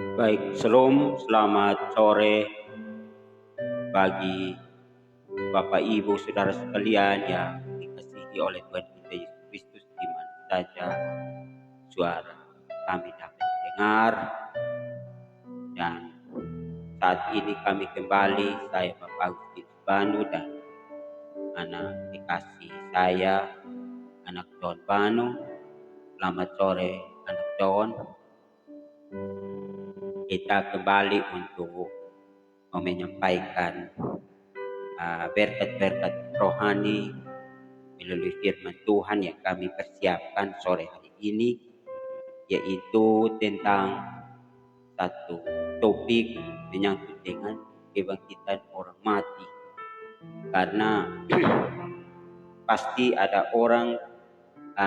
Baik, selamat sore bagi Bapak Ibu Saudara sekalian yang dikasihi oleh Tuhan kita Yesus Kristus di mana saja suara kami dapat dengar. Dan saat ini kami kembali, saya Bapak Agustinus Banu dan anak kekasih saya, anak John Banu. Selamat sore anak John. Kita kembali untuk menyampaikan berkat-berkat rohani melalui firman Tuhan yang kami persiapkan sore hari ini, yaitu tentang satu topik menyangkut dengan kebangkitan orang mati. Karena pasti ada orang,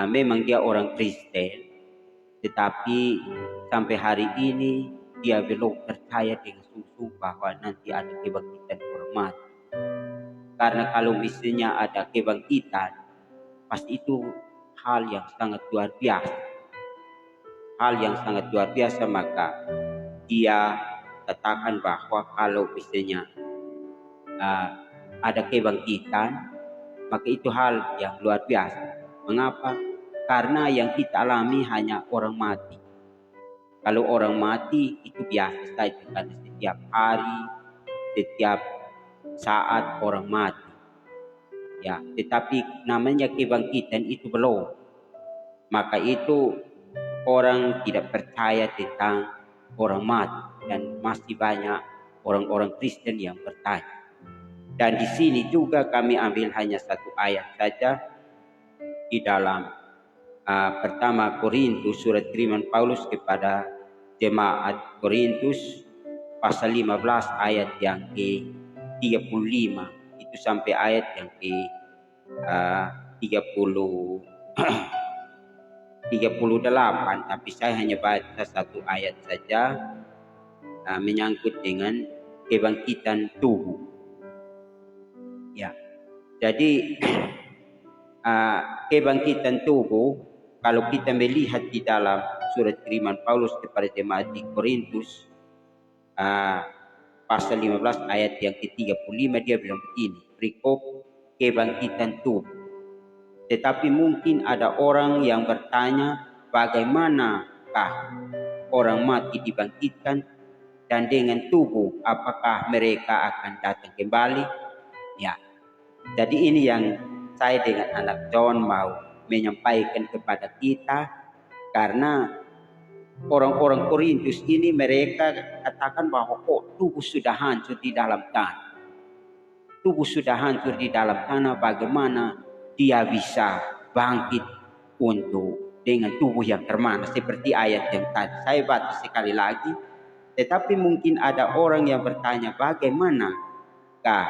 memang dia orang Kristen, tetapi sampai hari ini dia belum percaya dengan sungguh bahwa nanti ada kebangkitan orang mati. Karena kalau misalnya ada kebangkitan, pasti itu hal yang sangat luar biasa. Hal yang sangat luar biasa, maka dia katakan bahwa kalau misalnya ada kebangkitan, maka itu hal yang luar biasa. Mengapa? Karena yang kita alami hanya orang mati. Kalau orang mati itu biasa saja, karena setiap hari, setiap saat orang mati. Ya, tetapi namanya kebangkitan itu belum. Maka itu orang tidak percaya tentang orang mati, dan masih banyak orang-orang Kristen yang bertanya. Dan di sini juga kami ambil hanya satu ayat saja di dalam pertama Korintus, surat kiriman Paulus kepada jemaat Korintus pasal 15 ayat yang ke-35 itu sampai ayat yang ke-38, tapi saya hanya baca satu ayat saja menyangkut dengan kebangkitan tubuh. Ya, jadi kebangkitan tubuh, kalau kita melihat di dalam surat kiriman Paulus kepada jemaat di Korintus pasal 15 ayat yang ke-35, dia bilang begini, perikop kebangkitan tubuh. Tetapi mungkin ada orang yang bertanya, bagaimanakah orang mati dibangkitkan, dan dengan tubuh apakah mereka akan datang kembali? Ya, jadi ini yang saya dengan anak John mau menyampaikan kepada kita, karena orang-orang Korintus ini mereka katakan bahwa tubuh sudah hancur di dalam tanah. Tubuh sudah hancur di dalam tanah, bagaimana dia bisa bangkit untuk dengan tubuh yang termana, seperti ayat yang tadi saya baca sekali lagi. Tetapi mungkin ada orang yang bertanya, bagaimanakah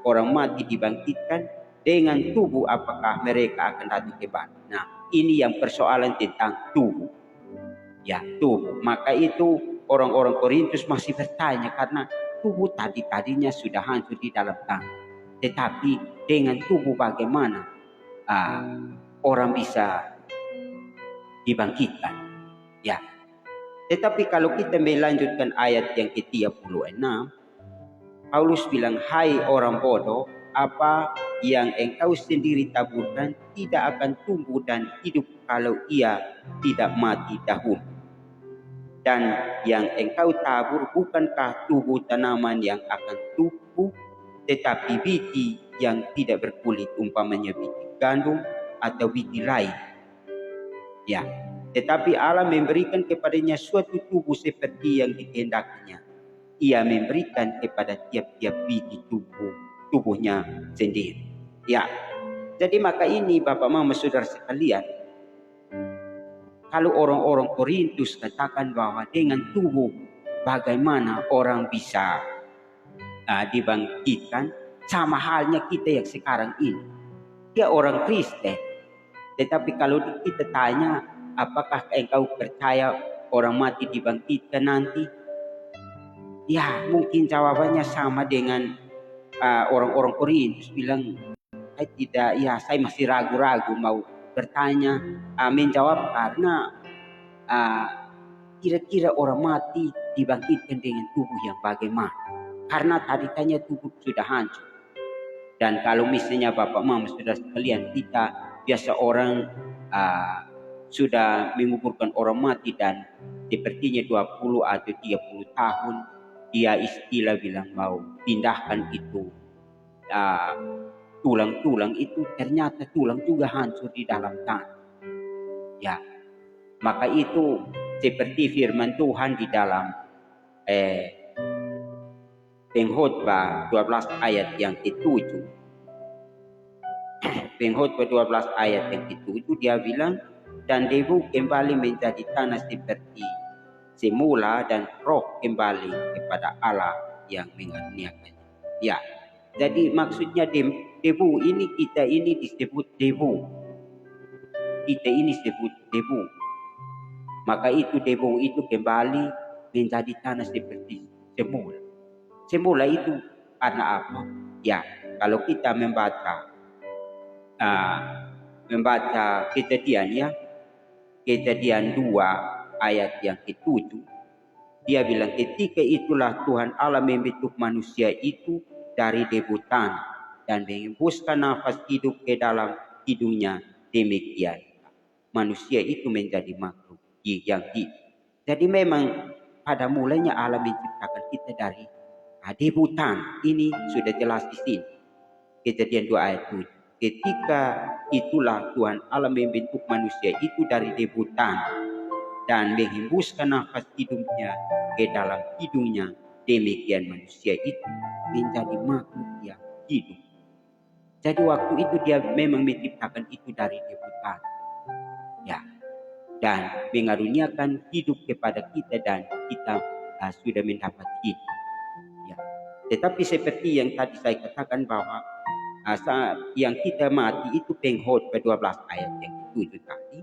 orang mati dibangkitkan, dengan tubuh apakah mereka akan datang kembali? Nah, ini yang persoalan tentang tubuh. Ya, tubuh. Maka itu orang-orang Korintus masih bertanya, karena tubuh tadinya sudah hancur di dalam tanah. Tetapi dengan tubuh bagaimana orang bisa dibangkitkan? Ya. Tetapi kalau kita melanjutkan ayat yang ke-36, Paulus bilang, hai orang bodoh, apa yang engkau sendiri taburkan tidak akan tumbuh dan hidup kalau ia tidak mati dahulu. Dan yang engkau tabur bukankah tubuh tanaman yang akan tumbuh, tetapi biji yang tidak berkulit, umpamanya biji gandum atau biji lain. Ya, tetapi Allah memberikan kepadanya suatu tubuh seperti yang dikehendakinya. Ia memberikan kepada tiap-tiap biji tubuhnya sendiri. Ya, jadi maka ini Bapak Mama Saudara sekalian, kalau orang-orang Korintus katakan bahwa dengan tubuh bagaimana orang bisa dibangkitkan, sama halnya kita yang sekarang ini. Dia orang Kristen, tetapi kalau kita tanya, apakah engkau percaya orang mati dibangkitkan nanti? Ya, mungkin jawabannya sama dengan orang-orang Korintus bilang, saya tidak, ya saya masih ragu-ragu mau bertanya, menjawab, karena kira-kira orang mati dibangkitkan dengan tubuh yang bagaimana? Karena tadi tubuh sudah hancur. Dan kalau misalnya Bapak Mama sudah sekalian, kita biasa orang sudah menguburkan orang mati dan sepertinya 20 atau 30 tahun, dia istilah bilang mau pindahkan itu tulang-tulang itu, ternyata tulang juga hancur di dalam tanah. Ya, maka itu seperti firman Tuhan di dalam Pengkhotbah 12 ayat yang ke-7. Pengkhotbah 12 ayat yang ke-7 dia bilang, dan debu kembali menjadi tanah seperti semula dan roh kembali kepada Allah yang mengaruniakannya. Ya, jadi maksudnya debu ini, kita ini disebut debu. Kita ini disebut debu. Maka itu debu itu kembali menjadi tanah seperti semula. Semula itu karena apa? Ya, kalau kita membaca Kejadian ya, Kejadian 2 ayat yang ke-7, dia bilang ketika itulah Tuhan Allah membentuk manusia itu dari debu tanah dan menghembuskan nafas hidup ke dalam hidungnya, demikian manusia itu menjadi makhluk yang hidup. Jadi memang pada mulanya Allah menciptakan kita dari debu tanah. Ini sudah jelas di sini. Kejadian 2 ayat 7. Ketika itulah Tuhan Allah membentuk manusia itu dari debu tanah dan menghembuskan nafas hidupnya ke dalam hidungnya, demikian manusia itu menjadi makhluk yang hidup. Jadi waktu itu dia memang menciptakan itu dari debu tanah. Ya, dan mengaruniakan hidup kepada kita dan kita sudah mendapat hidup. Ya. Tetapi seperti yang tadi saya katakan bahwa yang kita mati itu Pengkhotbah 12 ayat yang ke-7 tadi,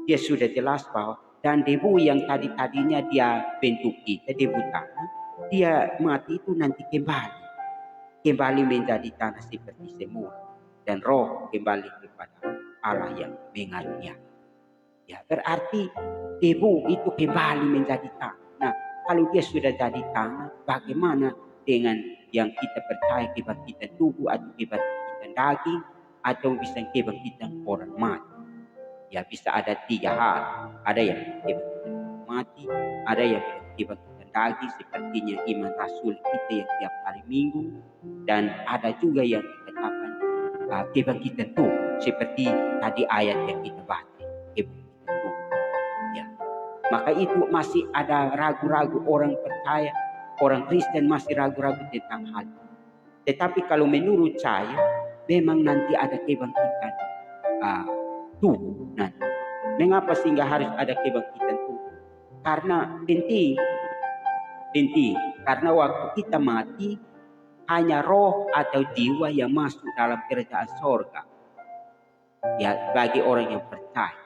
dia sudah jelas bahwa dan debu yang tadinya dia bentuk kita, debu tanah, dia mati itu nanti kembali menjadi tanah seperti semula, dan roh kembali kepada Allah yang mengaruniakan. Ya, berarti debu itu kembali menjadi tanah. Nah, kalau dia sudah jadi tanah, bagaimana dengan yang kita percaya kebangkitan tubuh atau kebangkitan daging atau bisa kebangkitan orang mati? Ya, bisa ada 3 hal. Ada yang kebangkitan mati, ada yang kebangkitan daging sepertinya iman rasul kita yang tiap hari Minggu, dan ada juga yang dikatakan kebangkitan tubuh seperti tadi ayat yang kita baca. Maka itu masih ada ragu-ragu orang percaya, orang Kristen masih ragu-ragu tentang hal itu. Tetapi kalau menurut saya, memang nanti ada kebangkitan tubuh nanti. Mengapa sehingga harus ada kebangkitan tubuh? Karena penting. Karena waktu kita mati, hanya roh atau jiwa yang masuk dalam kerajaan sorga. Ya, bagi orang yang percaya.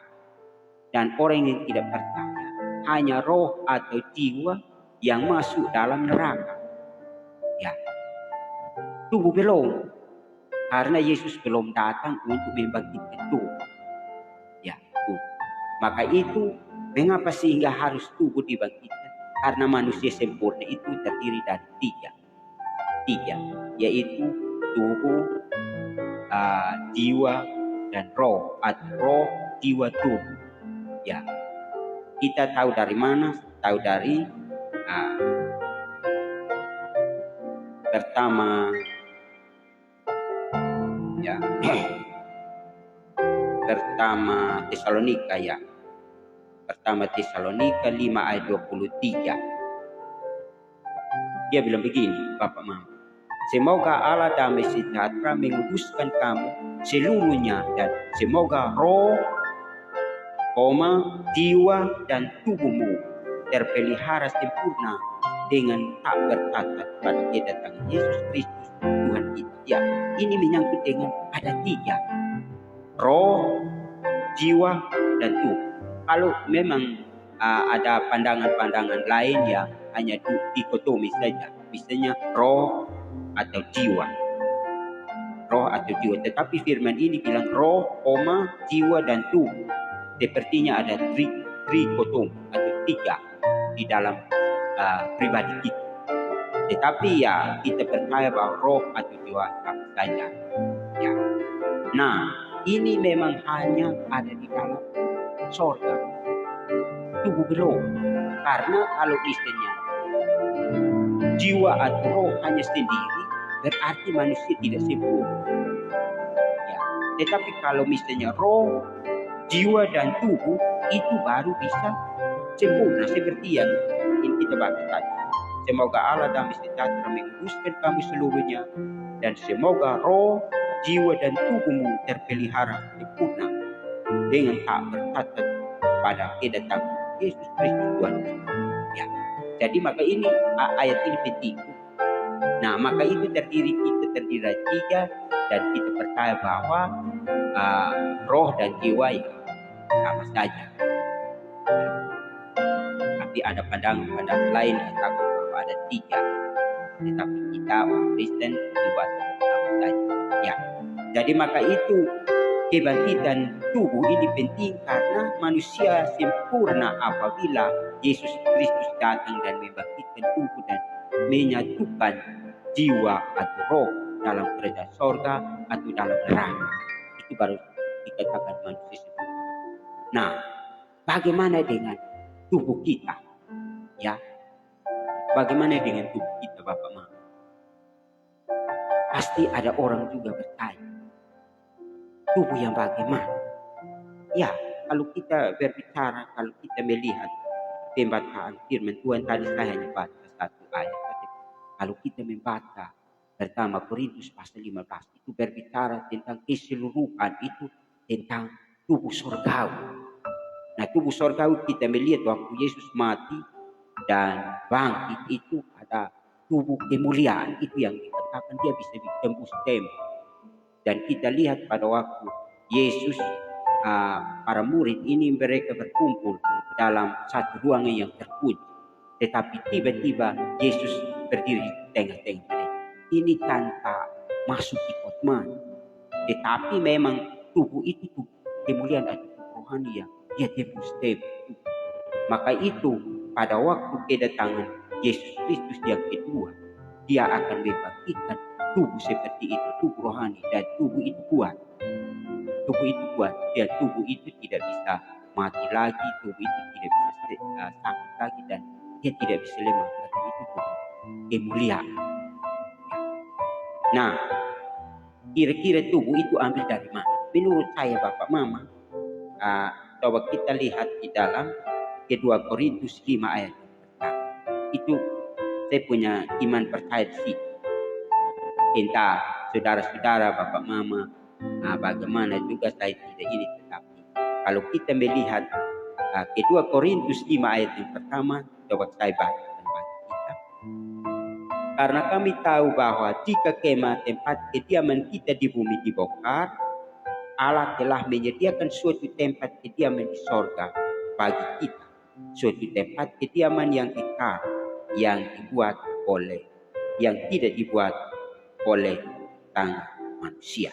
Dan orang yang tidak percaya, hanya roh atau jiwa yang masuk dalam neraka. Ya, tubuh belum, karena Yesus belum datang untuk membangkitkan tubuh. Ya, tubuh. Maka itu mengapa sehingga harus tubuh dibangkitkan? Karena manusia sempurna itu terdiri dari tiga, yaitu tubuh, jiwa, dan roh, atau roh, jiwa, tubuh. Ya, kita tahu dari mana? Tahu dari pertama, ya, pertama Tesalonika ya. Pertama Tesalonika 5 ayat 23. Dia bilang begini, Bapak Mama. Semoga Allah damai sejahtera menguduskan kamu seluruhnya, dan semoga roh, jiwa dan tubuhmu terpelihara sempurna dengan tak bercacat pada kedatangan Yesus Kristus Tuhan kita. Ya, ini menyangkut dengan ada 3, roh, jiwa, dan tubuh. Kalau memang ada pandangan-pandangan lain yang hanya dikotomi saja, misalnya roh atau jiwa, tetapi firman ini bilang roh, jiwa, dan tubuh. Sepertinya ada trikotom atau 3. di dalam pribadi kita. Tetapi ya kita percaya bahwa roh atau jiwa sama saja. Ya. Nah, ini memang hanya ada di dalam sorga, tubuh roh. Karena kalau misalnya jiwa atau roh hanya sendiri, berarti manusia tidak sempurna. Ya. Tetapi kalau misalnya roh, jiwa dan tubuh itu baru bisa sempurna seperti yang ingin kita baca tadi. Semoga Allah damai sejahtera menguduskan kamu seluruhnya, dan semoga roh, jiwa dan tubuhmu terpelihara sempurna dengan tak bercacat pada kedatangan Yesus Kristus Tuhan kita. Ya. Jadi maka ini ayat ini penting. Nah, maka itu terdiri dari 3, dan kita percaya bahwa roh dan jiwa ya sama saja. Tapi ada pandangan lain yang katakan bahwa ada 3. Tetapi kita orang Kristen dibuat sama saja. Ya. Jadi maka itu kebangkitan tubuh ini penting karena manusia sempurna apabila Yesus Kristus datang dan membangkitkan tubuh dan menyatukan jiwa atau roh dalam kerajaan sorga atau dalam neraka. Itu baru dikatakan manusia sempurna. Nah, bagaimana dengan tubuh kita? Ya, bagaimana dengan tubuh kita, Bapak Mama? Pasti ada orang juga bertanya, tubuh yang bagaimana? Ya, kalau kita berbicara, kalau kita melihat pembacaan firman Tuhan tadi, saya hanya baca 1 ayat. Kalau kita membaca pertama Korintus pasal 15, itu berbicara tentang keseluruhan, itu tentang tubuh sorgawi. Nah, tubuh sorgawi kita melihat waktu Yesus mati dan bangkit, itu ada tubuh kemuliaan, itu yang dikatakan dia bisa ditembus tembok. Dan kita lihat pada waktu Yesus, para murid ini mereka berkumpul dalam satu ruangan yang terkunci, tetapi tiba-tiba Yesus berdiri di tengah-tengah mereka. Ini tanpa masuk ikut mana, tetapi memang tubuh itu tubuh kemuliaan atau tubuh rohani yang dia tembus tembok. Maka itu pada waktu kedatangan Yesus Kristus yang kedua, dia akan membangkitkan tubuh seperti itu, tubuh rohani, dan tubuh itu kuat. Tubuh itu kuat, dan tubuh itu tidak bisa mati lagi, tubuh itu tidak bisa sakit lagi, dan dia tidak bisa lemah, karena itu tubuh kemuliaan. Nah, kira-kira tubuh itu ambil dari mana? Menurut saya, Bapak Mama, coba kita lihat di dalam kedua Korintus 5 ayat yang pertama. Itu saya punya iman percaya di situ. Entah saudara-saudara, Bapak Mama, bagaimana juga saya tidak ini, tetapi kalau kita melihat kedua Korintus 5 ayat yang pertama, coba saya baca kita. Karena kami tahu bahwa jika kemah tempat kediaman kita di bumi dibongkar, Allah telah menyediakan suatu tempat kediaman di sorga bagi kita, suatu tempat kediaman yang kekal, yang tidak dibuat oleh tangan manusia.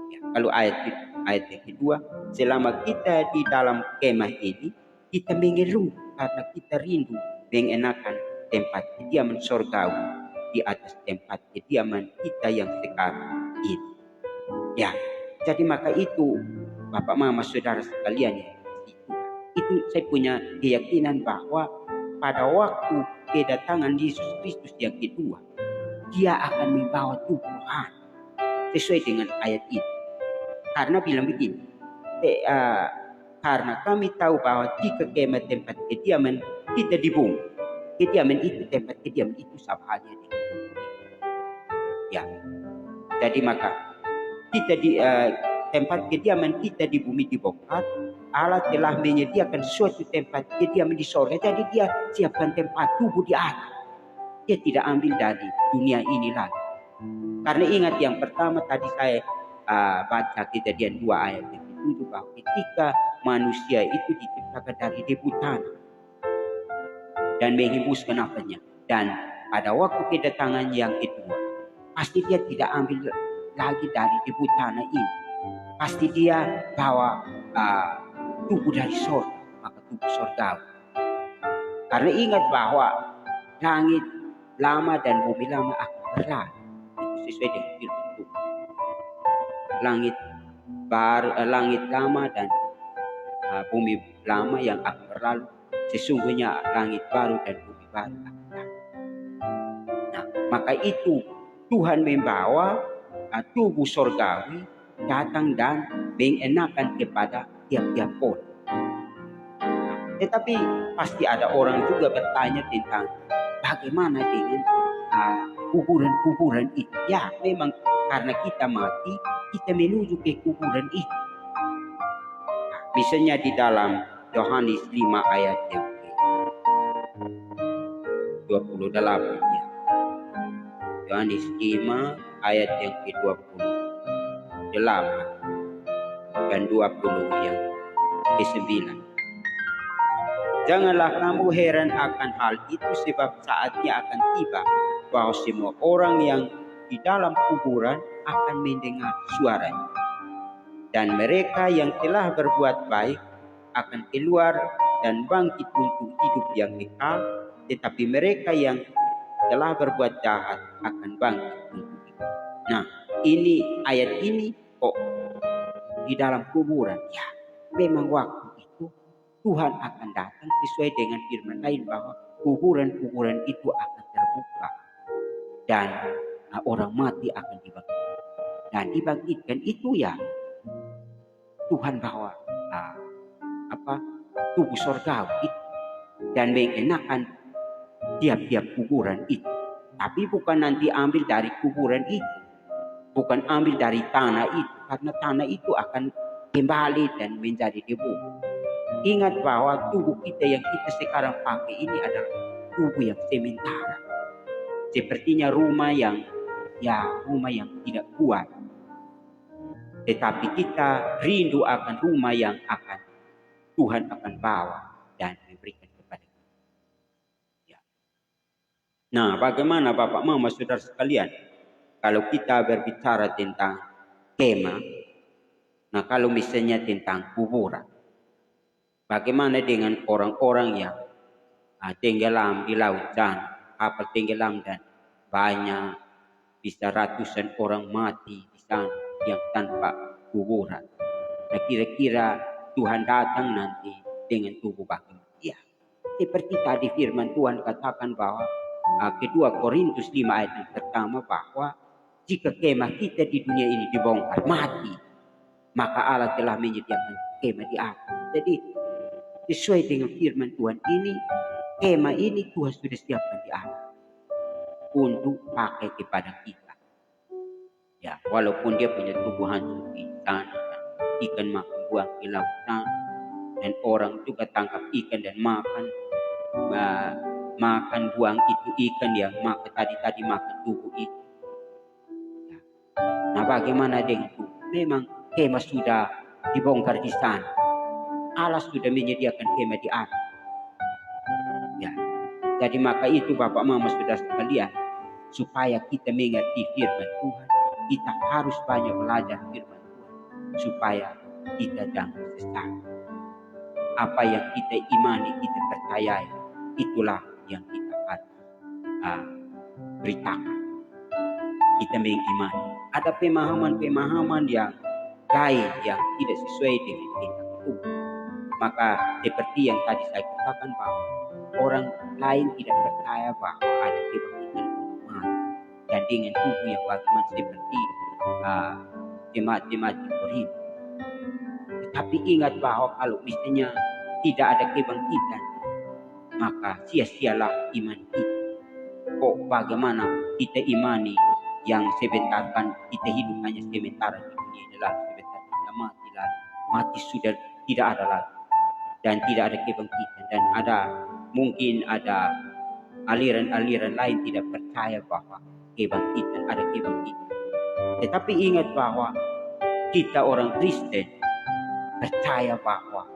Ya, kalau ayat yang kedua, selama kita di dalam kemah ini, kita mengeluh karena kita rindu mengenakan tempat kediaman sorgawi di atas tempat kediaman kita yang sekarang ini. Ya, jadi maka itu Bapak Mama saudara sekalian ya, itu saya punya keyakinan bahwa pada waktu kedatangan Yesus Kristus yang kedua, dia akan membawa tubuh rohani sesuai dengan ayat ini. Karena bilang begini, karena kami tahu bahwa jika kemah tempat kediaman kita di bumi, kediaman itu, tempat kediaman itu sama halnya dengan tubuh. Ya, jadi maka kita di tempat kediaman kita di bumi dibongkar, Allah telah menyediakan suatu tempat kediaman di sorga. Jadi dia siapkan tempat tubuh di atas. Dia tidak ambil dari dunia ini lagi. Karena ingat yang pertama tadi saya baca Kejadian 2 ayat yang ke-7, bahwa ketika manusia itu diciptakan dari debu tanah dan menghembuskan nafasnya, dan pada waktu kedatangan yang kedua, pasti dia tidak ambil lagi dari debu tanah ini. Pasti dia bawa tubuh dari sorga, maka tubuh sorgawi. Karena ingat bahwa langit lama dan bumi lama akan berlalu. Itu sesuai dengan firman Tuhan. Langit lama dan bumi lama yang akan berlalu. Sesungguhnya langit baru dan bumi baru akan datang. Nah, maka itu Tuhan membawa tubuh sorgawi datang dan mengenakan kepada tiap-tiap orang. Tetapi pasti ada orang juga bertanya tentang bagaimana dengan kuburan-kuburan itu. Ya, memang karena kita mati, kita menuju ke kuburan itu. Misalnya di dalam Yohanes 5 ayat yang ke-28. Ya. Yohanes 5 ayat yang ke-28 dan 20 yang ke-9. Janganlah kamu heran akan hal itu, sebab saatnya akan tiba bahwa semua orang yang di dalam kuburan akan mendengar suaranya. Dan mereka yang telah berbuat baik akan keluar dan bangkit untuk hidup yang kekal, tetapi mereka yang telah berbuat jahat akan bangkit untuk hidup. Nah, ini ayat ini kok di dalam kuburan. Ya, memang waktu itu Tuhan akan datang sesuai dengan firman lain bahwa kuburan-kuburan itu akan terbuka dan orang mati akan dibangkitkan. Dan dibangkitkan itu ya Tuhan bawa tubuh sorgawi dan mengenakan tiap-tiap kuburan itu. Tapi bukan nanti ambil dari kuburan itu, bukan ambil dari tanah itu, karena tanah itu akan kembali dan menjadi debu. Ingat bahwa tubuh kita yang kita sekarang pakai ini adalah tubuh yang sementara. Sepertinya rumah yang tidak kuat. Tetapi kita rindu akan rumah yang akan Tuhan akan bawa dan memberikan kepada kita. Ya. Nah, bagaimana Bapak Mama Saudara sekalian? Kalau kita berbicara tentang kemah, nah kalau misalnya tentang kuburan, bagaimana dengan orang-orang yang tenggelam di lautan, kapal tenggelam dan banyak, bisa ratusan orang mati di sana yang tanpa kuburan. Nah, kira-kira Tuhan datang nanti dengan tubuh bagaimana? Ya, seperti tadi firman Tuhan katakan bahwa kedua Korintus 5 ayat yang pertama bahwa jika kemah kita di dunia ini dibongkar mati, maka Allah telah menyediakan kemah di atas. Jadi sesuai dengan firman Tuhan ini, kemah ini Tuhan sudah siapkan di atas untuk pakai kepada kita. Ya, walaupun dia punya tubuh hancur di sana, ikan makan buang di lautan, dan orang juga tangkap ikan dan makan buang itu ikan yang tadi makan tubuh itu. Ya. Nah, bagaimana dengan itu? Memang kemah sudah dibongkar di sana. Allah sudah menyediakan kemah di atas. Ya. Jadi maka itu Bapak Mama Saudara sekalian, supaya kita mengerti firman Tuhan, kita harus banyak belajar firman Tuhan supaya kita jangan sesat. Apa yang kita imani, kita percayai, itulah yang kita harus beritakan. Kita mengimani. Ada pemahaman-pemahaman yang lain yang tidak sesuai dengan firman Tuhan. Maka seperti yang tadi saya katakan bahwa orang lain tidak percaya bahwa ada kebangkitan umat dan dengan tubuh yang bagaimana seperti jemaat-jemaat di Korintus. Tetapi ingat bahwa kalau misalnya tidak ada kebangkitan, maka sia-sialah iman kita. Kok bagaimana kita imani yang sebentar kan kita hidup hanya sebentar di dunia ini, lalu sebentar kita mati, lalu mati sudah tidak ada lagi dan tidak ada kebangkitan, dan mungkin ada aliran-aliran lain tidak percaya bahwa ada kebangkitan. Tetapi ingat bahwa kita orang Kristen percaya bahwa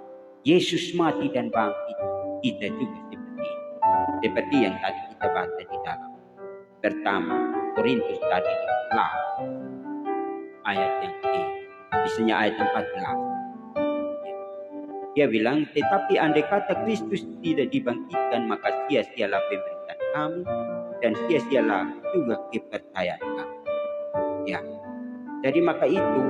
Yesus mati dan bangkit, kita juga seperti itu. Seperti yang tadi kita baca di dalam pertama Korintus tadi 15 ayat yang misalnya ayat 14. Dia bilang, tetapi andai kata Kristus tidak dibangkitkan, maka sia-sialah pemberitaan kami dan sia-sialah juga kepercayaan kami. Ya, jadi maka itu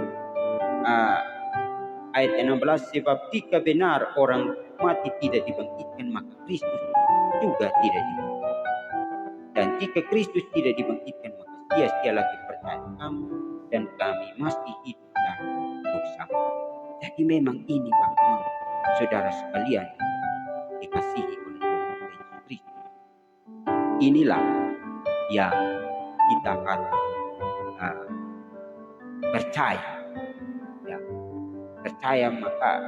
ayat 16, sebab jika benar orang mati tidak dibangkitkan, maka Kristus juga tidak dibangkitkan. Dan jika Kristus tidak dibangkitkan, maka sia-sialah kepercayaan kami dan kami masih hidup dalam dosa. Jadi memang ini Bapak, saudara sekalian, dikasihi oleh Tuhan Yesus Kristus. Inilah yang kita harus percaya. Ya, percaya maka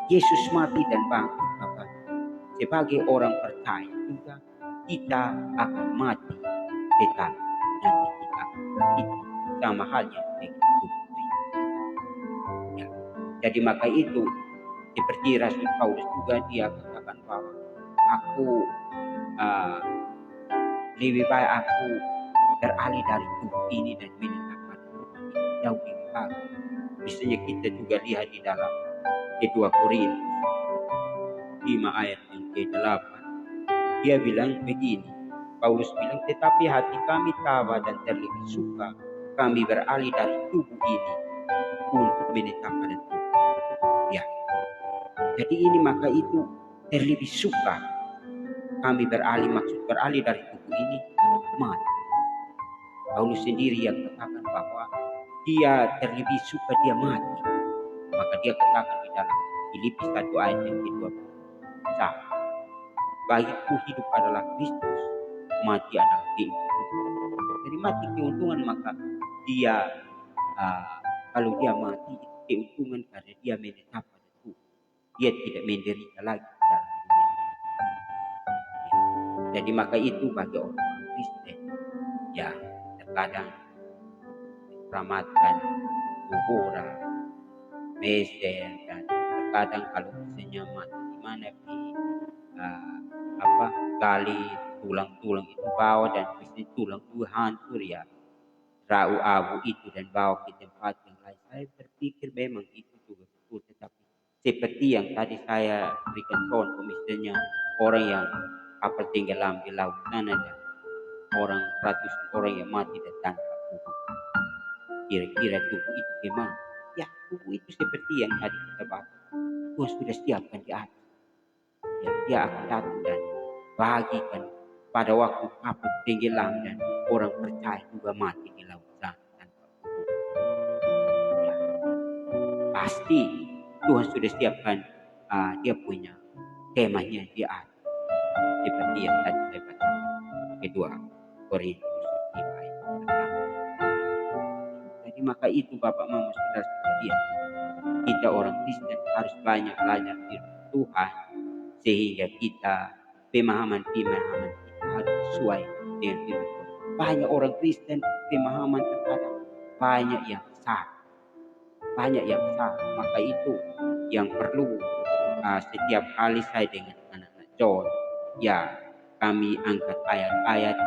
Yesus mati dan bangkit, Bapak. Sebagai orang percaya juga kita akan mati, tetapi nanti kita akan hidup sama halnya dengan tubuh Kristus. Ya. Jadi maka itu seperti Rasul Paulus juga dia katakan bahwa aku lebih baik aku beralih dari tubuh ini dan menetapkan Tuhan jauh lebih baik. Misalnya kita juga lihat di dalam 2 Korintus 5 ayat yang ke-8, dia bilang begini, Paulus bilang, tetapi hati kami tabah dan terlebih suka kami beralih dari tubuh ini untuk menetapkan Tuhan. Ya, jadi ini maka itu terlebih suka kami beralih, maksud beralih dari tubuh ini mati. Paulus sendiri yang katakan bahwa dia terlebih suka dia mati. Maka dia katakan di dalam Filipi 1 ayat yang ke-20, bagiku hidup adalah Kristus, mati adalah keuntungan. Jadi mati keuntungan, maka dia kalau dia mati itu keuntungan karena dia menetap pada Tuhan. Dia tidak menderita lagi di dalam dunia. Jadi maka itu bagi orang Kristen yang terkadang diselamatkan kuburan, meser, dan terkadang kalau misalnya mati di mana gali tulang-tulang itu bawa dan mesti tulang itu hancur ya, rau abu itu dan bawa ke tempat yang lain. Saya berpikir memang itu juga betul, tetapi seperti yang tadi saya berikan contoh, misalnya orang yang kapal tenggelam di laut sana dan ratusan orang yang mati dan tanpa tubuh. Kira-kira tubuh itu gimana? Ya, tubuh itu seperti yang tadi kita bahas. Tuhan sudah siapkan di atas. Ya, dia akan datang dan bagikan pada waktu kapal tenggelam dan orang percaya juga mati di laut sana tanpa tubuh. Ya, pasti Tuhan sudah siapkan dia punya kemahnya di atas. Seperti yang tadi saya katakan. 2 Korintus 5 ayat 6. Jadi maka itu Bapak Mama Saudara sekalian, kita orang Kristen harus banyak belajar firman Tuhan sehingga kita pemahaman kita harus sesuai dengan firman Tuhan. Banyak orang Kristen pemahaman terkadang banyak yang salah. Maka itu yang perlu setiap kali saya dengan anak-anak John, ya kami angkat ayat-ayat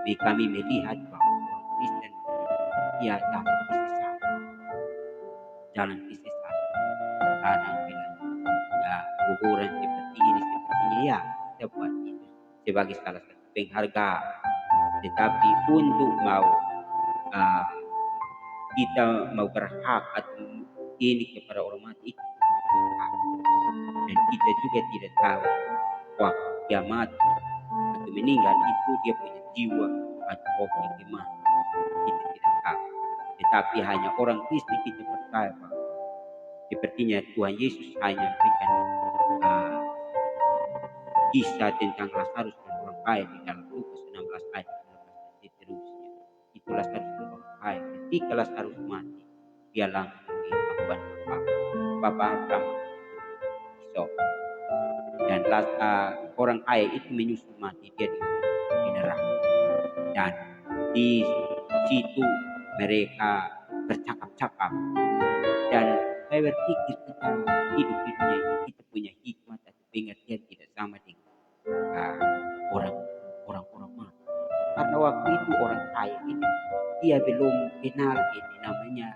yang kami melihat bahwa orang Kristen ya jalan kesesatan. Kadang bilang ya kuburan seperti ini sepertinya, ya kita buat itu sebagai salah satu penghargaan. Tetapi untuk kita mau berhak atau ini kepada orang mati itu, dan kita juga tidak tahu waktu dia mati atau meninggal itu dia punya jiwa atau rohnya gimana, kita tidak tahu. Tetapi hanya orang Kristen kita percaya bahwa sepertinya Tuhan Yesus hanya berikan kisah tentang Lazarus dan orang kaya di dalam Lukas 16 ayat 15 dan seterusnya. Itu Lazarus dan orang kaya. Ketika Lazarus mati, dia langsung dilakukan Bapa Abraham Ishak. Dan orang kaya itu menyusul mati, dia di neraka. Dan di situ mereka bercakap-cakap. Dan saya berpikir kita hidup di dunia ini, kita punya hikmat atau pengertian tidak sama dengan orang-orang mati. Karena waktu itu orang kaya ini dia belum kenal ini namanya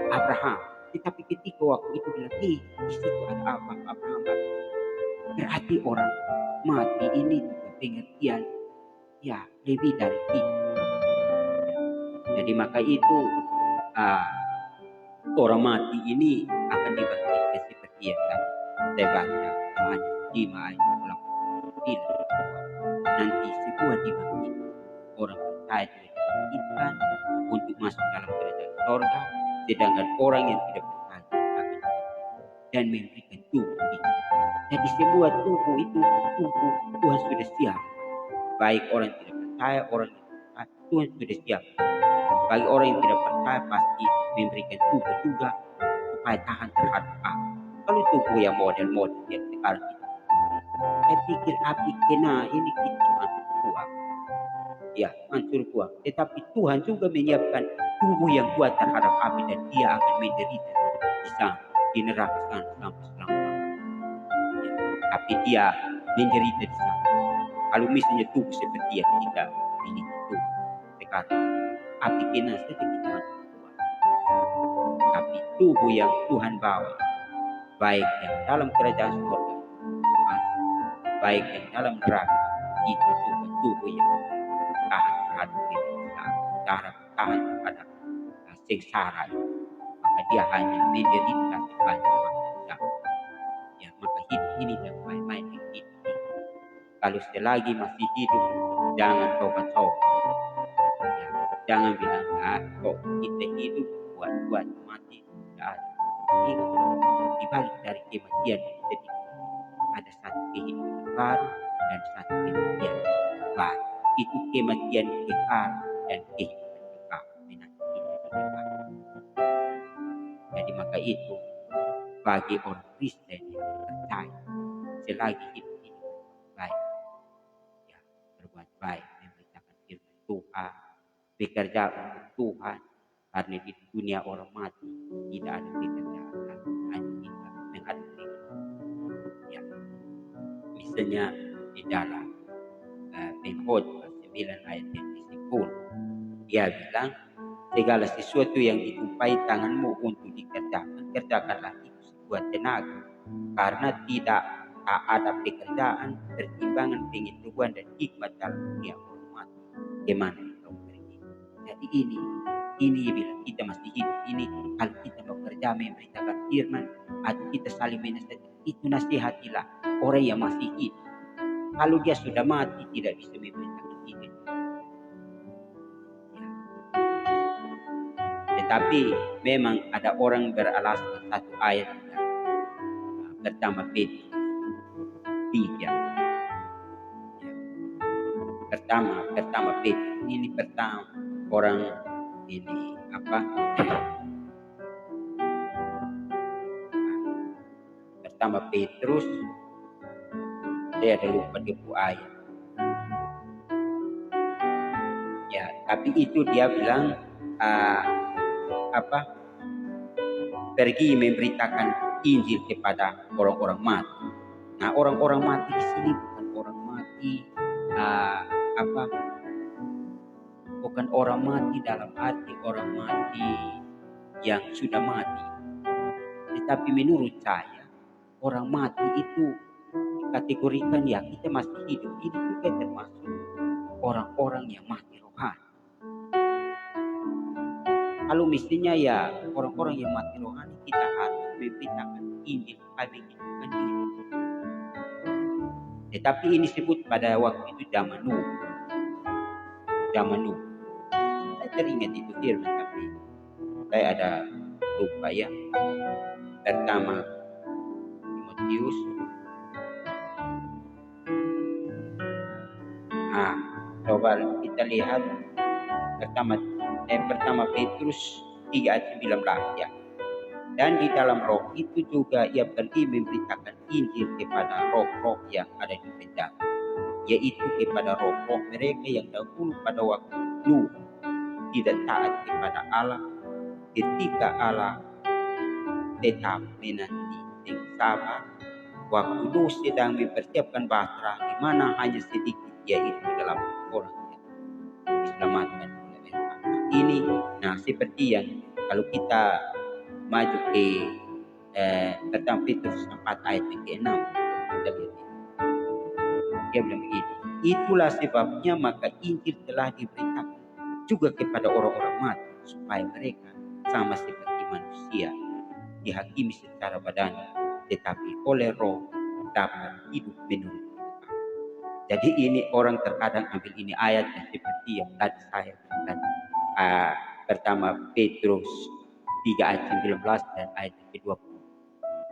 Abraham. Tetapi ketika waktu itu bilang, di situ ada Abraham mati. Berarti orang mati ini juga pengertian ya lebih dari itu. Jadi maka itu ah, orang mati ini akan dibangkitkan seperti yang tadi saya baca Yohanes 5 ayat 29. Nanti semua dibangkitkan. Orang percaya juga dibangkitkan untuk masuk dalam kerajaan sorga, sedangkan orang yang tidak percaya akan dibangkitkan dan memberikan tubuh itu. Jadi semua tubuh itu tubuh Tuhan sudah siap. Baik orang yang tidak percaya, orang yang percaya, Tuhan sudah siap. Bagi orang yang tidak percaya pasti memberikan tubuh juga supaya tahan terhadap api. Kalau tubuh yang model-model yang sekarang kita, saya pikir api kena ini kita cuma kuat. Ya, hancur kuat. Tetapi Tuhan juga menyiapkan tubuh yang kuat terhadap api dan dia akan menderita di sana, di neraka sana sampai selama-lamanya. Ya, tapi dia menderita di sana. Kalau misalnya tubuh seperti yang kita miliki tubuh sekarang, api kena saja kita hancur kuat. Tapi tubuh yang Tuhan bawa, baik yang dalam kerajaan surga, baik yang dalam neraka, itu juga tubuh yang tahan terhadap penderitaan, tahan terhadap sengsara. Maka dia hanya menderita sepanjang masa. Ya, maka hidup ini jangan main-main dengan hidup ini. Kalau selagi masih hidup, jangan coba-coba. Ya, jangan bilang, kok kita hidup buat mati. Tidak ada. Ingat, di balik dari kematian kita ada satu kehidupan baru dan satu kematian baru. Itu kematian kekal dan kehidupan kekal. Menanti kita di depan. Jadi maka itu bagi orang Kristen yang percaya selagi hidup ini berbuat baik, ya berbuat baik, memberitakan firman Tuhan, bekerja untuk Tuhan, karena di dunia orang mati tidak ada pekerjaan, hanya kita menghadapi. Ya, misalnya di dalam Pengkhotbah 9 ayat 10, dia bilang, segala sesuatu yang ditumpai tanganmu untuk dikerjakan, kerjakanlah itu sebuah tenaga, karena tidak ada pekerjaan, pertimbangan, pengetahuan dan hikmat dalam dunia orang mati. Kemana kau pergi? Jadi ini bilang kita masih hidup ini, kalau kita bekerja memberitakan firman atau kita saling menasihati, itu nasihatilah orang yang masih hidup. Kalau dia sudah mati tidak bisa memberitakan hidup. Tetapi memang ada orang beralasan satu ayat pertama Petrus 3. Ya. Pertama Petrus ini pertama orang ini pertama Petrus, saya ada lupa debu ayat. Ya, tapi itu dia bilang pergi memberitakan Injil kepada orang-orang mati. Nah, orang-orang mati di sini bukan orang mati bukan orang mati dalam arti orang mati yang sudah mati. Tetapi menurut saya orang mati itu dikategorikan ya kita masih hidup. Ini juga termasuk orang-orang yang mati rohani. Kalau mestinya ya orang-orang yang mati rohani kita harus memberitakan Injil supaya menghidupkan diri. Tetapi ini disebut pada waktu itu zaman Nuh. Saya teringat itu firman tapi saya ada lupa ya. Pertama Timotius. Coba kita lihat pertama Petrus 3 ayat 19 ya. Dan di dalam roh itu juga ia pergi memberitakan Injil kepada roh-roh yang ada di penjara, yaitu kepada roh-roh mereka yang dahulu pada waktu Nuh tidak taat kepada Allah, ketika Allah tetap menanti dengan sabar waktu Nuh sedang mempersiapkan bahtera di mana hanya sedikit yaitu dalam orang yang diselamatkan oleh Allah. Ini seperti yang kalau kita maju ke pertama Petrus 4 ayat yang ke-6. Kita lihat ini. Dia bilang begini, itulah sebabnya maka Injil telah diberitakan juga kepada orang-orang mati, supaya mereka sama seperti manusia dihakimi secara badani, tetapi oleh Roh dapat hidup menurut kehidupan. Jadi ini orang terkadang ambil ini ayat yang seperti yang tadi saya katakan, pertama Petrus 3 ayat 19 dan ayat ke-20.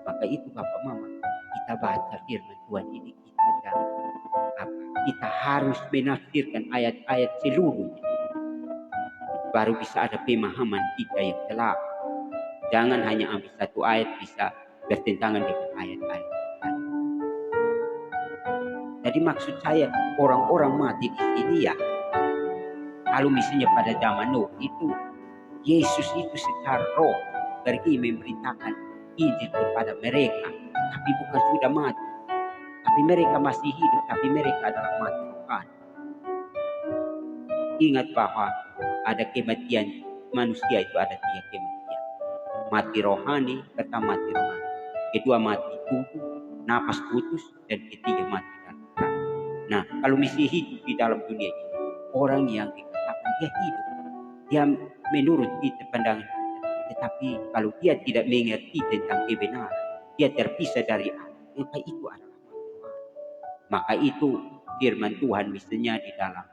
Maka itu Bapak Mama, kita baca firman Tuhan ini, kita harus menafsirkan ayat-ayat seluruhnya, baru bisa ada pemahaman kita yang telak. Jangan hanya ambil satu ayat bisa bertentangan dengan ayat-ayat lain. Jadi maksud saya, orang-orang mati di sini ya, kalau misalnya pada zaman Nuh itu, Yesus itu secara roh pergi memberitakan Injil kepada mereka, tapi bukan sudah mati. Tapi mereka masih hidup, tapi mereka adalah mati rohani. Ingat bahwa ada kematian manusia, itu ada 3 kematian. Mati rohani, pertama mati rohani, kedua mati tubuh, napas putus, dan ketiga mati dalam roh. Nah, kalau masih hidup di dalam dunia ini, orang yang dikatakan dia hidup, dia menurut kita pandangan kita, tetapi kalau dia tidak mengerti tentang kebenaran, dia terpisah dari Allah, maka itu adalah mati rohani. Maka itu firman Tuhan misalnya di dalam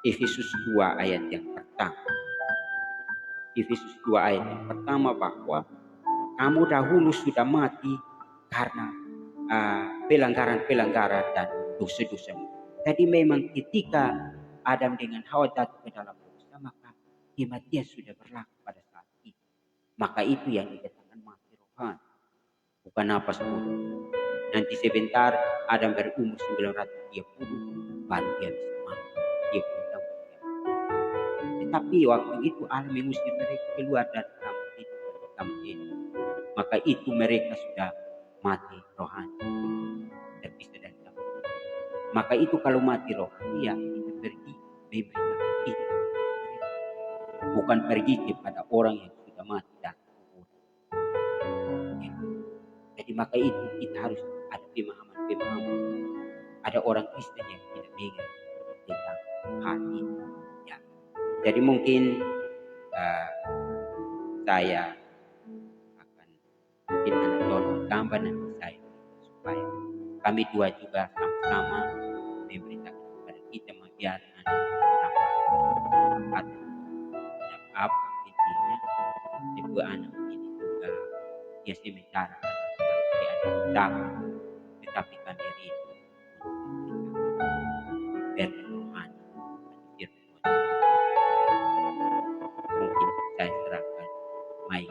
Efesus 2 ayat yang pertama. Efesus 2 ayat yang pertama, bahwa kamu dahulu sudah mati karena pelanggaran-pelanggaran dan dosa-dosa. Jadi memang ketika Adam dengan Hawa jatuh ke dalam dosa, maka kematian sudah berlaku pada saat itu. Maka itu yang dikatakan mati rohani, bukan napas putus. Nanti sebentar Adam berumur 930, baru dia bisa mati. Dia punya. Tetapi waktu itu Allah mengusir mereka keluar dari kampung itu. Maka itu mereka sudah mati rohani, terpisah dari kampung. Maka itu kalau mati rohani ya kita pergi memberitakan itu, bukan pergi kepada orang yang sudah mati dan kubur. Ya. Jadi maka itu kita harus ada pemahaman. Ada orang Kristen yang tidak mengerti tentang hal ini. Ya. Jadi mungkin saya akan tambah nanti saya, supaya kami dua juga sama-sama memberitakan kepada kita membiarkan apa intinya kedua anak ini juga dia sementara ada usaha, tetapi kami rindu berdoa mungkin saya serahkan mic.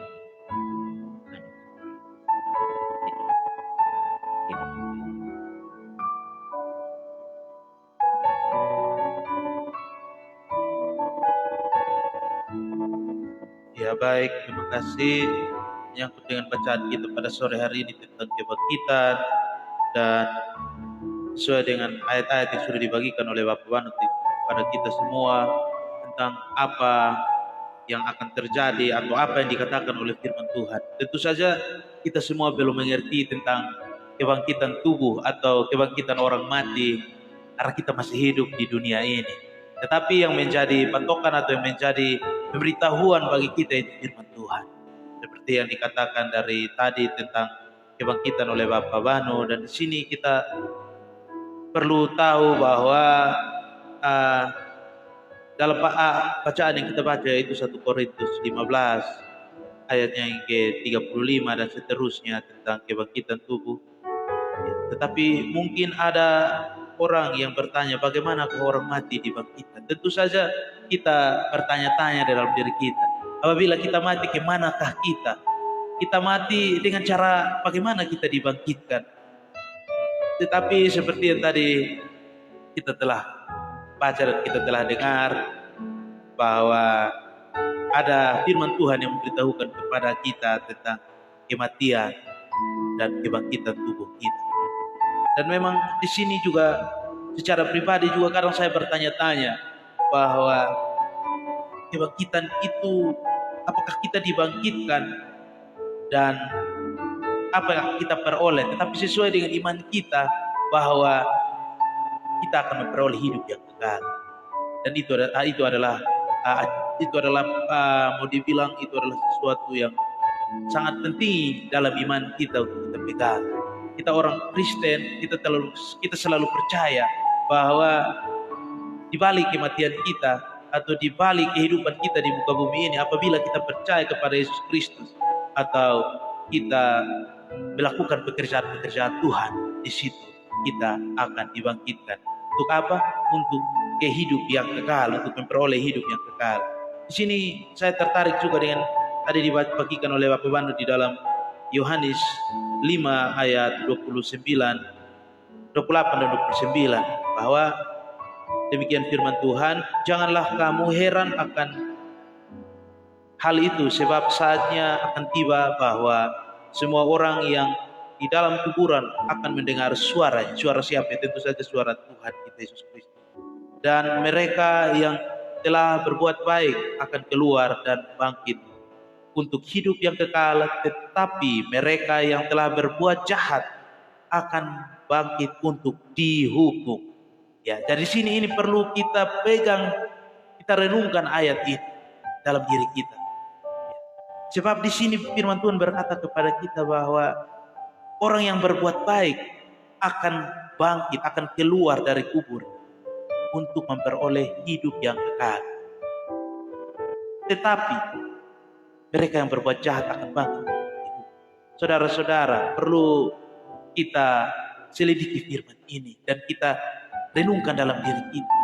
Ya baik, terima kasih. Menyangkut dengan bacaan kita pada sore hari ini tentang kebangkitan, dan sesuai dengan ayat-ayat yang sudah dibagikan oleh Bapak Wanu kepada kita semua tentang apa yang akan terjadi atau apa yang dikatakan oleh firman Tuhan. Tentu saja kita semua belum mengerti tentang kebangkitan tubuh atau kebangkitan orang mati karena kita masih hidup di dunia ini. Tetapi yang menjadi patokan atau yang menjadi pemberitahuan bagi kita itu firman Tuhan. Seperti yang dikatakan dari tadi tentang kebangkitan oleh Bapak Banu, dan di sini kita perlu tahu bahwa dalam bacaan yang kita baca itu 1 Korintus 15 ayatnya yang ke-35 dan seterusnya tentang kebangkitan tubuh. Tetapi mungkin ada orang yang bertanya, bagaimana orang mati dibangkitkan? Tentu saja kita bertanya-tanya dalam diri kita, apabila kita mati, kemanakah kita? Kita mati dengan cara bagaimana kita dibangkitkan? Tetapi seperti yang tadi kita telah baca dan kita telah dengar, bahwa ada firman Tuhan yang memberitahukan kepada kita tentang kematian dan kebangkitan tubuh kita. Dan memang di sini juga secara pribadi juga kadang saya bertanya-tanya bahwa kebangkitan itu apakah kita dibangkitkan dan apa yang kita peroleh, tetapi sesuai dengan iman kita bahwa kita akan memperoleh hidup yang kekal. Dan itu adalah mau dibilang itu adalah sesuatu yang sangat penting dalam iman kita untuk kita pegang. Kita orang Kristen, kita selalu percaya bahwa di balik kematian kita atau di balik kehidupan kita di muka bumi ini, apabila kita percaya kepada Yesus Kristus atau kita melakukan pekerjaan-pekerjaan Tuhan, di situ kita akan dibangkitkan. Untuk apa? Untuk kehidup yang kekal, untuk memperoleh hidup yang kekal. Di sini saya tertarik juga dengan tadi dibagikan oleh Bapak Bandu di dalam Yohanes 5 ayat 28 dan 29, bahwa demikian firman Tuhan, janganlah kamu heran akan hal itu, sebab saatnya akan tiba bahwa semua orang yang di dalam kuburan akan mendengar suaranya. Suara siapa? Tentu saja suara Tuhan kita Yesus Kristus. Dan mereka yang telah berbuat baik akan keluar dan bangkit untuk hidup yang kekal, tetapi mereka yang telah berbuat jahat akan bangkit untuk dihukum. Ya, dari sini ini perlu kita pegang, kita renungkan ayat ini dalam diri kita. Sebab di sini firman Tuhan berkata kepada kita bahwa orang yang berbuat baik akan bangkit, akan keluar dari kubur untuk memperoleh hidup yang kekal. Tetapi mereka yang berbuat jahat akan bangkit. Saudara-saudara, perlu kita selidiki firman ini dan kita renungkan dalam diri kita.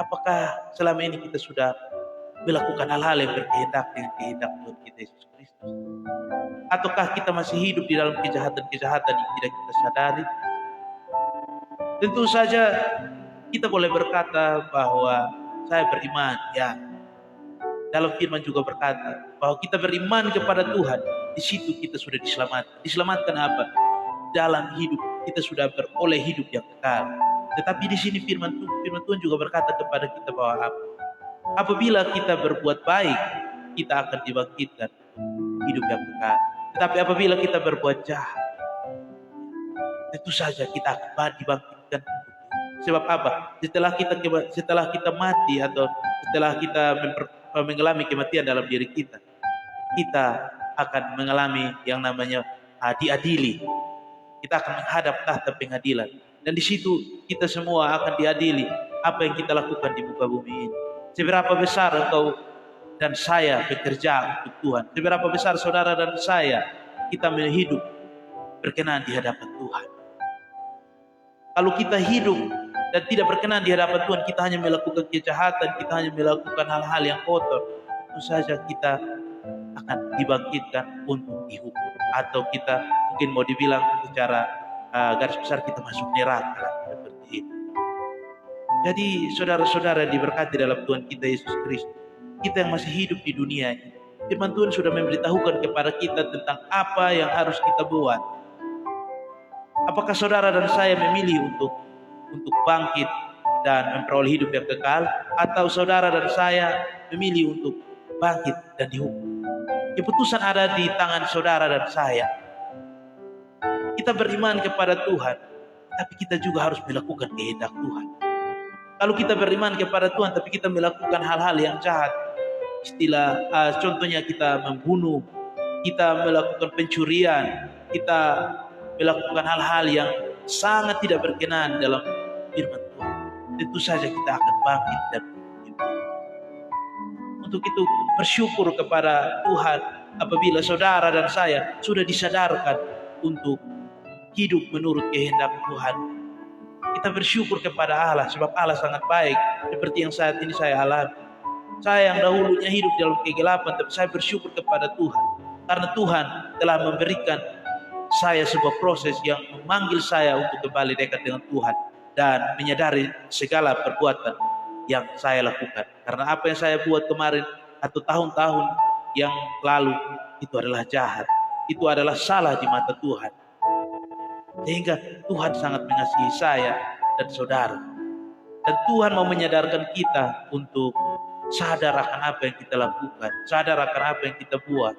Apakah selama ini kita sudah melakukan hal-hal yang berkehendak dengan kehendak Tuhan kita Yesus Kristus? Ataukah kita masih hidup di dalam kejahatan-kejahatan yang tidak kita sadari? Tentu saja kita boleh berkata bahwa saya beriman, ya. Dalam firman juga berkata bahwa kita beriman kepada Tuhan, di situ kita sudah diselamatkan. Diselamatkan apa? Dalam hidup kita sudah beroleh hidup yang kekal. Tetapi di sini firman Tuhan juga berkata kepada kita bahwa apabila kita berbuat baik, kita akan dibangkitkan hidup yang kekal. Tetapi apabila kita berbuat jahat, tentu saja kita akan dibangkitkan. Sebab apa? Setelah kita mati atau setelah kita mengalami kematian dalam diri kita, kita akan mengalami yang namanya diadili. Kita akan menghadap tahta pengadilan. Dan di situ kita semua akan diadili apa yang kita lakukan di muka bumi ini. Seberapa besar engkau dan saya bekerja untuk Tuhan. Seberapa besar saudara dan saya kita hidup berkenan di hadapan Tuhan. Kalau kita hidup dan tidak berkenan di hadapan Tuhan, kita hanya melakukan kejahatan, kita hanya melakukan hal-hal yang kotor, tentu saja kita akan dibangkitkan untuk dihukum. Atau kita mungkin mau dibilang secara garis besar kita masuk neraka seperti itu. Jadi saudara-saudara diberkati dalam Tuhan kita Yesus Kristus, kita yang masih hidup di dunia ini, firman Tuhan sudah memberitahukan kepada kita tentang apa yang harus kita buat. Apakah saudara dan saya memilih untuk bangkit dan memperoleh hidup yang kekal, atau saudara dan saya memilih untuk bangkit dan dihukum? Keputusan ada di tangan saudara dan saya. Kita beriman kepada Tuhan, tapi kita juga harus melakukan kehendak Tuhan. Kalau kita beriman kepada Tuhan, tapi kita melakukan hal-hal yang jahat, contohnya kita membunuh, kita melakukan pencurian, kita melakukan hal-hal yang sangat tidak berkenan dalam firman Tuhan, tentu saja kita akan bangkit dan hidup. Untuk itu bersyukur kepada Tuhan apabila saudara dan saya sudah disadarkan untuk hidup menurut kehendak Tuhan. Kita bersyukur kepada Allah, sebab Allah sangat baik, seperti yang saat ini saya alami. Saya yang dahulunya hidup dalam kegelapan, tapi saya bersyukur kepada Tuhan, karena Tuhan telah memberikan saya sebuah proses yang memanggil saya untuk kembali dekat dengan Tuhan dan menyadari segala perbuatan yang saya lakukan. Karena apa yang saya buat kemarin atau tahun-tahun yang lalu itu adalah jahat, itu adalah salah di mata Tuhan. Sehingga Tuhan sangat mengasihi saya dan saudara. Dan Tuhan mau menyadarkan kita untuk sadar akan apa yang kita lakukan, sadar akan apa yang kita buat.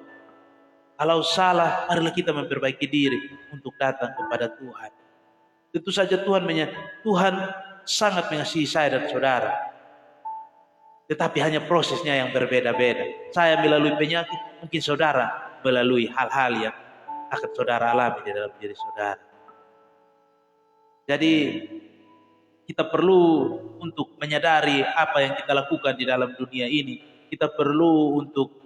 Kalau salah, marilah kita memperbaiki diri untuk datang kepada Tuhan. Tentu saja Tuhan sangat mengasihi saya dan saudara. Tetapi hanya prosesnya yang berbeda-beda. Saya melalui penyakit, mungkin saudara melalui hal-hal yang akan saudara alami di dalam diri saudara. Jadi kita perlu untuk menyadari apa yang kita lakukan di dalam dunia ini. Kita perlu untuk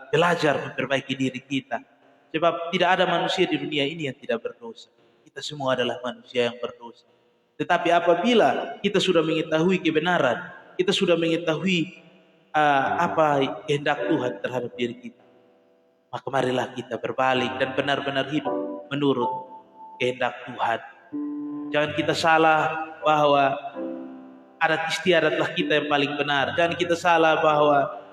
belajar memperbaiki diri kita. Sebab tidak ada manusia di dunia ini yang tidak berdosa. Kita semua adalah manusia yang berdosa. Tetapi apabila kita sudah mengetahui kebenaran, kita sudah mengetahui apa kehendak Tuhan terhadap diri kita, maka marilah kita berbalik dan benar-benar hidup menurut kehendak Tuhan. Jangan kita salah bahwa adat istiadatlah kita yang paling benar. Jangan kita salah bahwa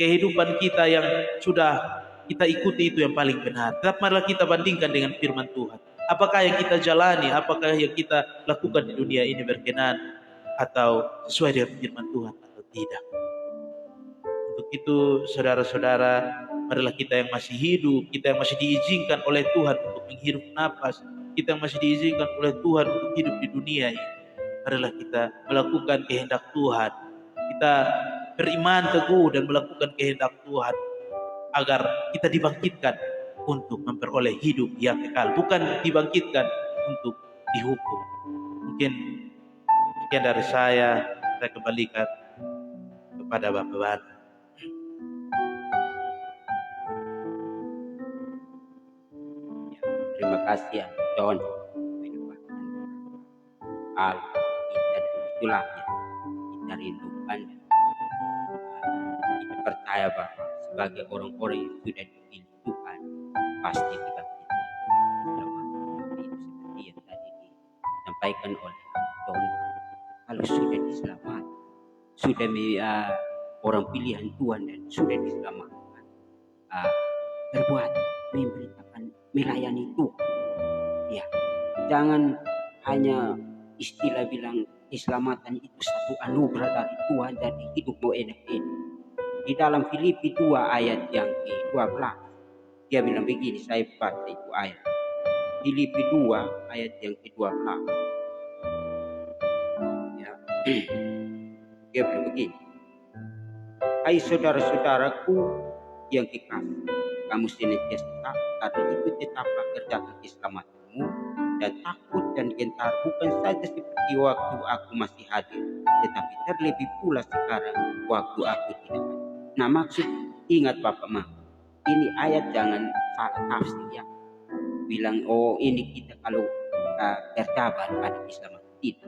kehidupan kita yang sudah kita ikuti itu yang paling benar. Tetapi marilah kita bandingkan dengan firman Tuhan. Apakah yang kita jalani, apakah yang kita lakukan di dunia ini berkenan atau sesuai dengan firman Tuhan atau tidak. Untuk itu saudara-saudara, marilah kita yang masih hidup, kita yang masih diizinkan oleh Tuhan untuk menghirup napas, kita yang masih diizinkan oleh Tuhan untuk hidup di dunia ini, marilah kita melakukan kehendak Tuhan. Kita beriman teguh dan melakukan kehendak Tuhan agar kita dibangkitkan untuk memperoleh hidup yang kekal, bukan dibangkitkan untuk dihukum. Mungkin sekian dari saya kembalikan kepada Bapak-Bapak. Terima kasih ya John. Al kita dan itulah yang kita rindukan. Kita percaya bahwa sebagai orang-orang yang sudah dipilih Tuhan pasti dibangkitkan selama itu seperti yang tadi disampaikan oleh John. Kalau sudah diselamatkan, sudah orang pilihan Tuhan dan sudah diselamatkan, berbuat, memberitakan, melayani Tuhan. Ya, jangan hanya istilah bilang keselamatan itu satu anugerah dari Tuhan jadi hidup mau enak-enak. Di dalam Filipi 2 ayat yang ke-12 dia bilang begini, saya baca itu ayat. Filipi 2 ayat yang ke-12. Ya. Dia bilang begini. Hai saudara-saudaraku yang kekasih, kamu senantiasa taat, karena itu tetaplah kerjakan keselamatanmu dan takut dan gentar, bukan saja seperti waktu aku masih hadir, tetapi terlebih pula sekarang waktu aku tidak hadir. Nah, maksud ingat Bapak Mama, ini ayat jangan salah tafsir ya. Bilang oh ini kita kalau tercabar pada keselamatan kita.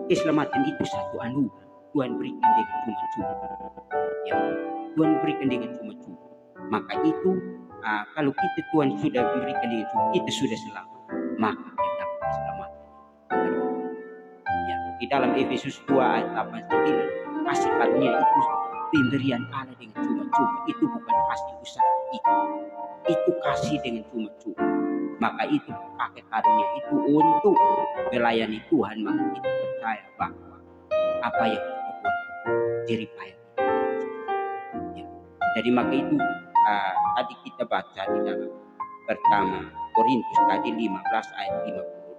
Keselamatan itu satu anugerah Tuhan berikan dengan cuma-cuma. Ya, Tuhan berikan dengan cuma-cuma. Maka itu kalau kita Tuhan sudah berikan dengan cuma, kita sudah selamat. Maka kita dapat keselamatan. Ya, di dalam Efesus 2 ayat 8-9 kasih karunia itu pemberian Allah dengan cuma-cuma. Itu bukan kasih usaha kita. Itu kasih dengan cuma-cuma. Maka itu pakai karunia itu untuk melayani Tuhan. Maka kita percaya bahwa apa yang kita buat jerih payah. Ya. Jadi maka itu tadi kita baca di dalam pertama Korintus tadi 15 ayat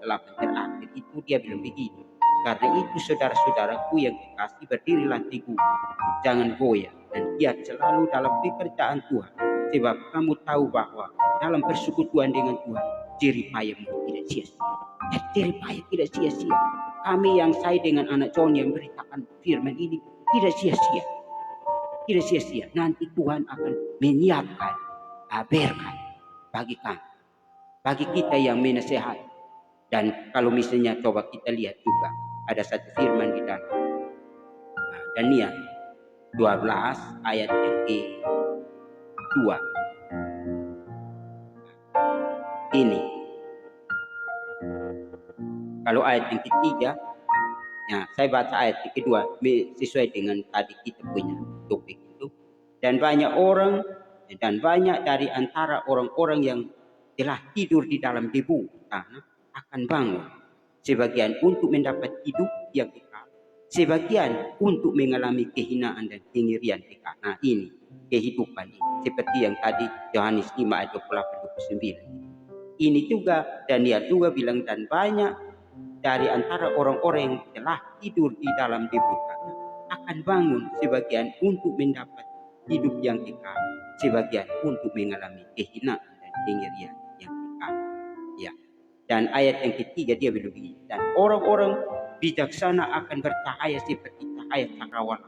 58 terakhir itu dia bilang begini. Karena itu saudara-saudaraku yang kekasih, berdirilah teguh, jangan goyah dan giat selalu dalam pekerjaan Tuhan. Sebab kamu tahu bahwa dalam persekutuan dengan Tuhan, jerih payahmu tidak sia-sia. Jerih payah tidak sia-sia. Kami yang saya dengan anak John yang beritakan firman ini tidak sia-sia. Tidak sia-sia. Nanti Tuhan akan menyiapkan berkat bagi kami. Bagi kita yang menasehati. Dan kalau misalnya coba kita lihat juga ada satu firman di dalam Daniel 12 ayat yang ke-2. Ini kalau ayat yang ketiga, ya saya baca ayat yang kedua sesuai dengan tadi kita punya topik itu. Dan banyak dari antara orang-orang yang telah tidur di dalam debu tanah akan bangun, sebagian untuk mendapat hidup yang kekal Sebagian untuk mengalami kehinaan dan kengerian PK. Nah ini kehidupan ini. Seperti yang tadi Yohanes 5 ayat 28-29. Ini juga Daniel juga bilang, dan banyak dari antara orang-orang yang telah tidur di dalam debutan akan bangun, sebagian untuk mendapat hidup yang kekal, sebagian untuk mengalami kehinaan dan kengerian yang kekal. Ya. Dan ayat yang ketiga dia bilang begini, dan orang-orang bijaksana akan bercahaya seperti cahaya cakrawala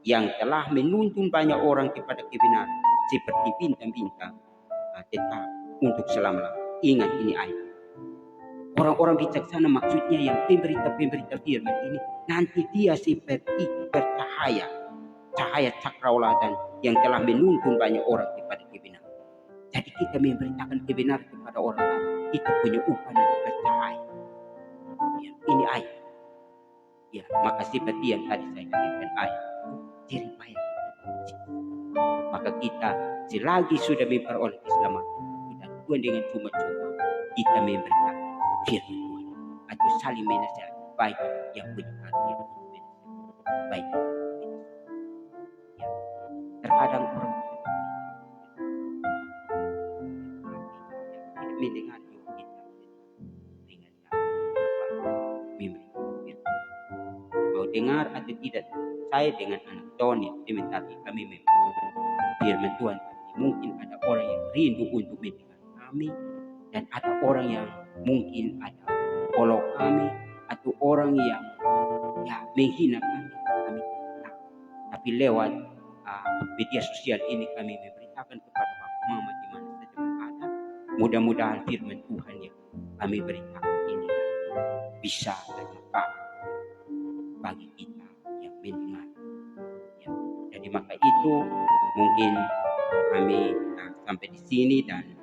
yang telah menuntun banyak orang kepada kebenaran seperti bintang-bintang tetap untuk selama-lamanya. Ingat ini ayat. Orang-orang bijaksana maksudnya yang pemberita-pemberita firman ini, nanti dia seperti bercahaya, cahaya cakrawala dan yang telah menuntun banyak orang kepada kebenaran. Jadi kita memberitakan kebenaran kepada orang lain, kita punya upah nanti bercahaya. Ya, ini ayat. Ya, maka seperti yang tadi saya katakan ayat, jeripaya. Maka kita selagi sudah memperoleh keselamatan dan Tuhan dengan cuma-cuma kita memberitakan firman Tuhan atau saling menasihati, baik yang punya karunia untuk menasihati, baik ya. Terkadang orang tidak mendengar juga kita dengan memberikan firman. Mau dengar atau tidak, saya dengan anak Tony sementara kami memberikan firman Tuhan. Mungkin ada orang yang rindu untuk mendengar kami, dan ada orang yang mungkin ada olok kami atau orang yang menghina kami tahu. Tapi lewat media sosial ini kami memberitakan kepada Bapak Mama di mana saja berada. Mudah-mudahan firman Tuhan yang kami beritakan ini bisa bermanfaat bagi kita yang mendengar. Ya. Jadi maka itu mungkin kami sampai di sini, dan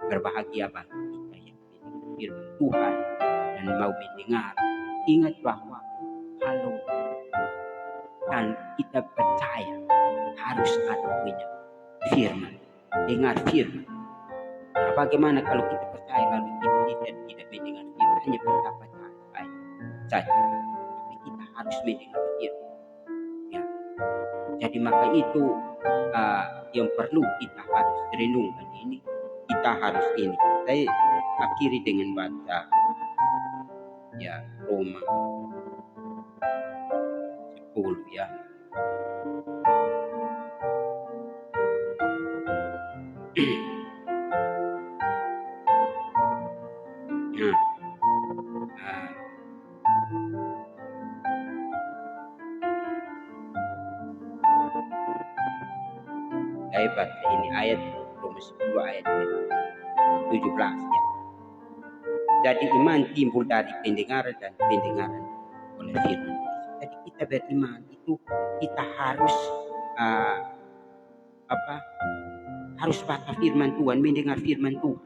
berbahagia bagi kita yang mendengar firman Tuhan dan mau mendengar. Ingat bahwa kalau dan kita percaya harus ada punya firman, dengar firman. Nah, bagaimana kalau kita percaya lalu kita tidak mendengar firman, hanya berdapat saja, tapi kita harus mendengar firman. Ya. Jadi maka itu yang perlu kita harus renungkan ini. Kita harus ini. Saya akhiri dengan baca ya Roma 10 ya. Saya baca ini ayat Roma 10 ayat 17 ya. Jadi iman timbul dari pendengaran dan pendengaran oleh firman. Jadi kita beriman itu kita harus harus baca firman Tuhan, mendengar firman Tuhan.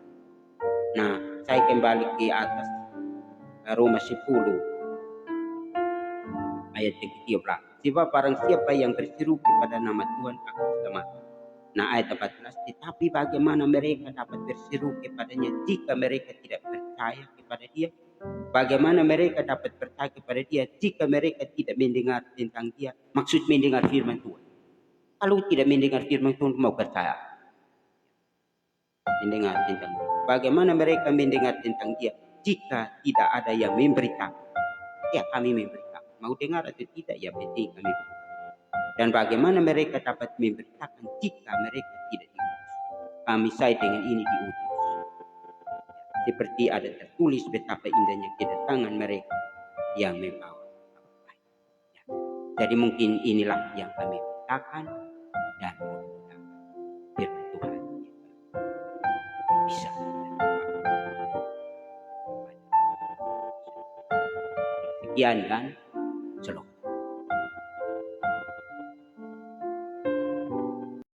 Nah, saya kembali ke atas Roma 10 ayat 13. Sebab barang siapa yang berseru kepada nama Tuhan akan selamat. Nah, ayat 14, tetapi bagaimana mereka dapat berseru kepadanya jika mereka tidak percaya kepada dia? Bagaimana mereka dapat percaya kepada dia jika mereka tidak mendengar tentang dia? Maksud mendengar firman Tuhan. Kalau tidak mendengar firman Tuhan, mau percaya? Mendengar tentang dia. Bagaimana mereka mendengar tentang dia jika tidak ada yang memberitakan? Ya, kami memberitakan. Mau dengar atau tidak, ya penting kami beritakan. Dan bagaimana mereka dapat memberitakan jika mereka tidak diutus? Kami saya dengan ini diutus. Seperti ada tertulis betapa indahnya kedatangan mereka yang membawa kabar baik. Ya. Jadi mungkin inilah yang kami beritakan, dan firman Tuhan bisa bermanfaat. Sekian dan shalom.